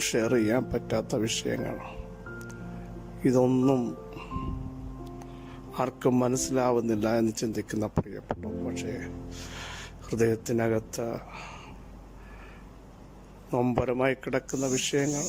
Share ചെയ്യാൻ പറ്റാത്ത വിഷയങ്ങൾ. ഇതൊന്നും ആർക്കും മനസ്സിലാവുന്നില്ല എന്ന് ചിന്തിക്കുന്ന പ്രിയപ്പെട്ടു. പക്ഷേ ഹൃദയത്തിനകത്ത് നൊമ്പരമായി കിടക്കുന്ന വിഷയങ്ങൾ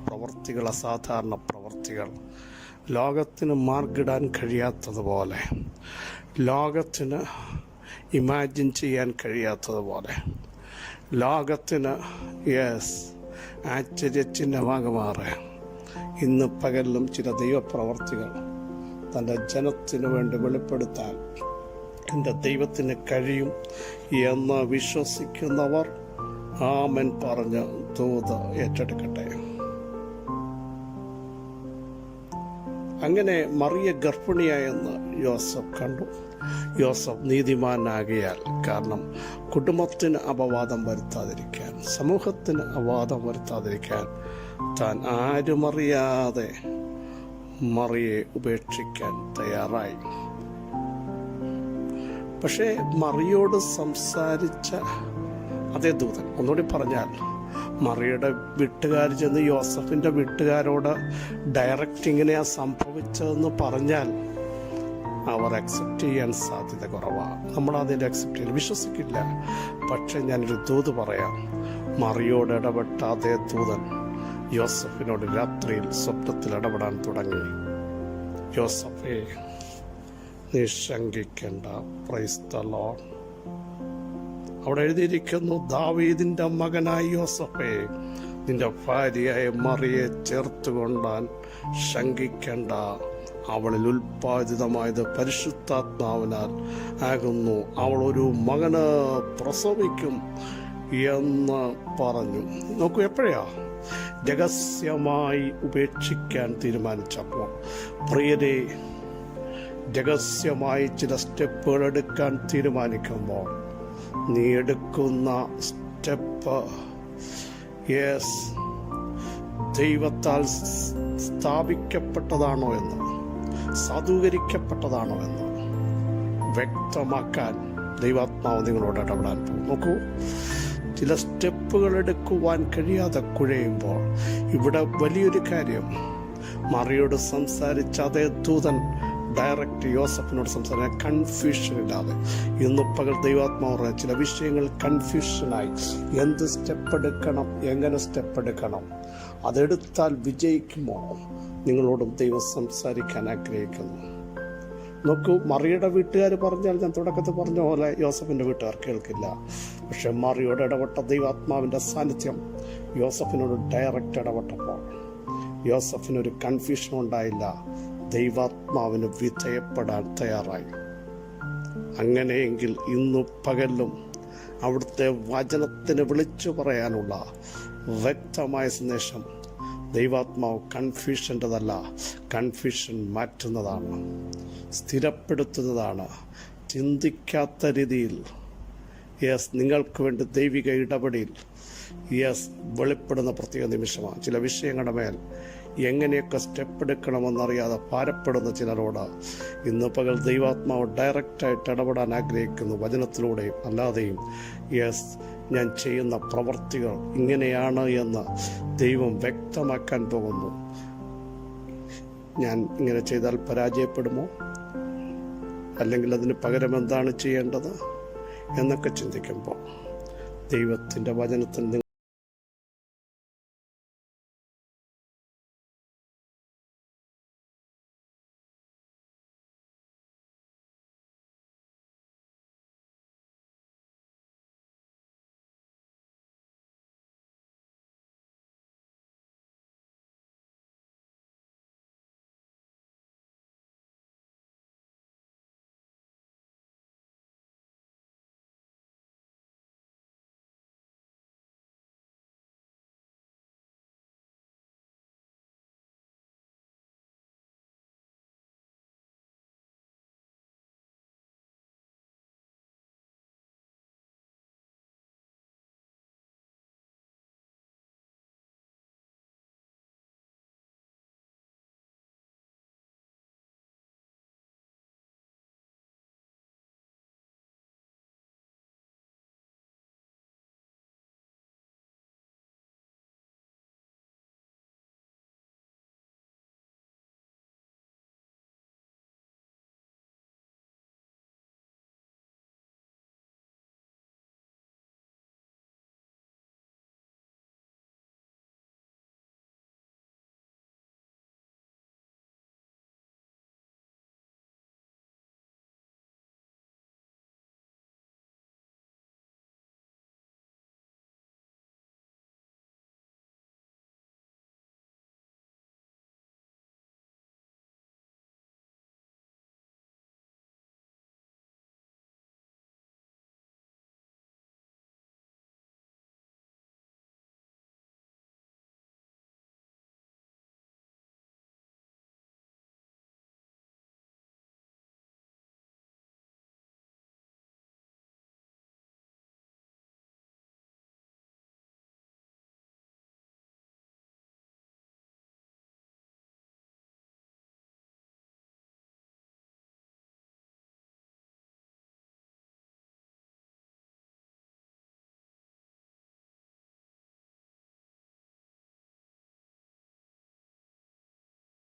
പ്രവർത്തികൾ, അസാധാരണ പ്രവർത്തികൾ, ലോകത്തിന് മാർഗിടാൻ കഴിയാത്തതുപോലെ, ലോകത്തിന് ഇമാജിൻ ചെയ്യാൻ കഴിയാത്തതുപോലെ, ലോകത്തിന് ആശ്ചര്യചിഹ്നമാകുമാറ് ഇന്ന് പകലിലും ചില ദൈവപ്രവർത്തികൾ തൻ്റെ ജനത്തിനു വേണ്ടി വെളിപ്പെടുത്താൻ എൻ്റെ ദൈവത്തിന് കഴിയും എന്ന് വിശ്വസിക്കുന്നവർ ആമൻ പറഞ്ഞ് ദൂത് ഏറ്റെടുക്കട്ടെ. അങ്ങനെ മറിയ ഗർഭിണിയായെന്ന് യോസഫ് കണ്ടു. യോസഫ് നീതിമാനാകിയാൽ, കാരണം കുടുംബത്തിന് അപവാദം വരുത്താതിരിക്കാൻ, സമൂഹത്തിന് അപവാദം വരുത്താതിരിക്കാൻ താൻ ആരുമറിയാതെ മറിയെ ഉപേക്ഷിക്കാൻ തയ്യാറായി. പക്ഷേ മറിയോട് സംസാരിച്ച അതേ ദൂതൻ, ഒന്നുകൂടി പറഞ്ഞാൽ മറിയുടെ വീട്ടുകാർ ചെന്ന് യോസഫിൻ്റെ വീട്ടുകാരോട് ഡയറക്റ്റ് ഇങ്ങനെയാ സംഭവിച്ചതെന്ന് പറഞ്ഞാൽ അവർ അക്സെപ്റ്റ് ചെയ്യാൻ സാധ്യത കുറവാണ്. നമ്മളതിൻ്റെ അക്സെപ്റ്റ് ചെയ്യാൻ വിശ്വസിക്കില്ല. പക്ഷെ ഞാനൊരു ദൂത് പറയാം. മറിയോട് ഇടപെട്ട അതേ ദൂതൻ യോസഫിനോട് രാത്രിയിൽ സ്വപ്നത്തിൽ ഇടപെടാൻ തുടങ്ങി. യോസഫേ, നീ ശങ്കിക്കേണ്ട. Praise the Lord. അവിടെ എഴുതിയിരിക്കുന്നു, ദാവീദിന്റെ മകനായ യോസഫേ, നിന്റെ ഭാര്യയായ മറിയെ ചേർത്തുകൊണ്ടാൻ ശങ്കിക്കേണ്ട. അവളിൽ ഉൽപ്പാദിതമായത് പരിശുദ്ധാത്മാവിനാൽ ആകുന്നു. അവൾ ഒരു മകന് പ്രസവിക്കും എന്ന് പറഞ്ഞു. നോക്കൂ, എപ്പോഴാ രഹസ്യമായി ഉപേക്ഷിക്കാൻ തീരുമാനിച്ചപ്പോൾ, പ്രിയരെ, രഹസ്യമായി ചില സ്റ്റെപ്പുകൾ എടുക്കാൻ തീരുമാനിക്കുമ്പോൾ നീ എടുക്കുന്ന സ്റ്റെപ്പ് ദൈവത്താൽ സ്ഥാപിക്കപ്പെട്ടതാണോ എന്ന്, സാധൂകരിക്കപ്പെട്ടതാണോ എന്ന് വ്യക്തമാക്കാൻ ദൈവാത്മാവ് നിങ്ങളോട് ഇടപെടാൻ പോകും. നോക്കൂ, ചില സ്റ്റെപ്പുകൾ എടുക്കുവാൻ കഴിയാതെ കുഴയുമ്പോൾ ഇവിടെ വലിയൊരു കാര്യം, മറിയോട് സംസാരിച്ച അതേ ദൂതൻ ഡയറക്റ്റ് യോസഫിനോട് സംസാരിക്കാൻ കൺഫ്യൂഷൻ ഇല്ലാതെ. ഇന്ന് പകൽ ദൈവാത്മാവ് പറഞ്ഞ ചില വിഷയങ്ങൾ കൺഫ്യൂഷനായി, എന്ത് സ്റ്റെപ്പ് എടുക്കണം, എങ്ങനെ സ്റ്റെപ്പ് എടുക്കണം, അതെടുത്താൽ വിജയിക്കുമോ, നിങ്ങളോടും ദൈവം സംസാരിക്കാൻ ആഗ്രഹിക്കുന്നു. നോക്കൂ, മറിയുടെ വീട്ടുകാർ പറഞ്ഞാൽ ഞാൻ തുടക്കത്തിൽ പറഞ്ഞ പോലെ യോസഫിൻ്റെ വീട്ടുകാർ കേൾക്കില്ല. പക്ഷെ മറിയോട് ഇടപെട്ട ദൈവാത്മാവിൻ്റെ സാന്നിധ്യം യോസഫിനോട് ഡയറക്റ്റ് ഇടപെട്ടപ്പോൾ യോസഫിനൊരു കൺഫ്യൂഷൻ ഉണ്ടായില്ല, ദൈവാത്മാവിന് വിധേയപ്പെടാൻ തയ്യാറായി. അങ്ങനെയെങ്കിൽ ഇന്നു പകലും അവിടുത്തെ വചനത്തിന് വിളിച്ചു പറയാനുള്ള വ്യക്തമായ സന്ദേശം ദൈവാത്മാവ് കൺഫ്യൂഷൻ്റെതല്ല, കൺഫ്യൂഷൻ മാറ്റുന്നതാണ്, സ്ഥിരപ്പെടുത്തുന്നതാണ്. ചിന്തിക്കാത്ത രീതിയിൽ നിങ്ങൾക്ക് വേണ്ടി ദൈവിക ഇടപെടൽ വെളിപ്പെടുന്ന പ്രത്യേക നിമിഷമാണ്. ചില വിഷയങ്ങളുടെ മേൽ എങ്ങനെയൊക്കെ സ്റ്റെപ്പ് എടുക്കണമെന്നറിയാതെ ഭാരപ്പെടുന്ന ചിലരോട് ഇന്ന് പകൽ ദൈവാത്മാവ് ഡയറക്റ്റായിട്ട് ഇടപെടാൻ ആഗ്രഹിക്കുന്നു. വചനത്തിലൂടെയും അല്ലാതെയും ഞാൻ ചെയ്യുന്ന പ്രവർത്തികൾ ഇങ്ങനെയാണ് എന്ന് ദൈവം വ്യക്തമാക്കാൻ പോകുന്നു. ഞാൻ ഇങ്ങനെ ചെയ്താൽ പരാജയപ്പെടുമോ, അല്ലെങ്കിൽ അതിന് പകരം എന്താണ് ചെയ്യേണ്ടത് എന്നൊക്കെ ചിന്തിക്കുമ്പോൾ ദൈവത്തിൻ്റെ വചനത്തിൽ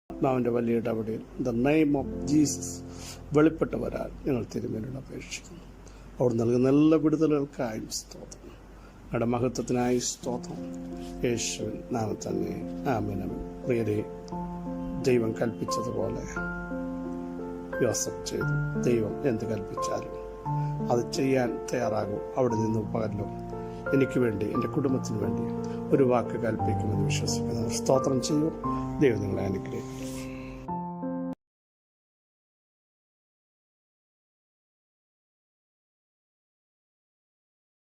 ആത്മാവിൻ്റെ വലിയ ഇടപെടൽ ദ നെയിം ഓഫ് ജീസസ് വെളിപ്പെട്ട് വരാൻ ഞങ്ങൾ തിരുമേനിയോട് അപേക്ഷിക്കുന്നു. അവിടെ നൽകുന്ന എല്ലാ വിടുതലുകൾക്കായും സ്തോത്രം, ഞങ്ങളുടെ മഹത്വത്തിനായി സ്തോത്രം. യേശുവിൻ നാമത്തിൽ തന്നെ ആമേൻ. പ്രിയരെ, ദൈവം കൽപ്പിച്ചതുപോലെ യോസഫ് ചെയ്തു. ദൈവം എന്ത് കൽപ്പിച്ചാലും അത് ചെയ്യാൻ തയ്യാറാകും. അവിടെ നിന്ന് പകലും എനിക്ക് വേണ്ടി, എൻ്റെ കുടുംബത്തിന് വേണ്ടി ഒരു വാക്ക് കൽപ്പിക്കുമെന്ന് വിശ്വസിക്കുന്നവർ സ്തോത്രം ചെയ്യും. ദൈവം നിങ്ങളെ അനുഗ്രഹിക്കും.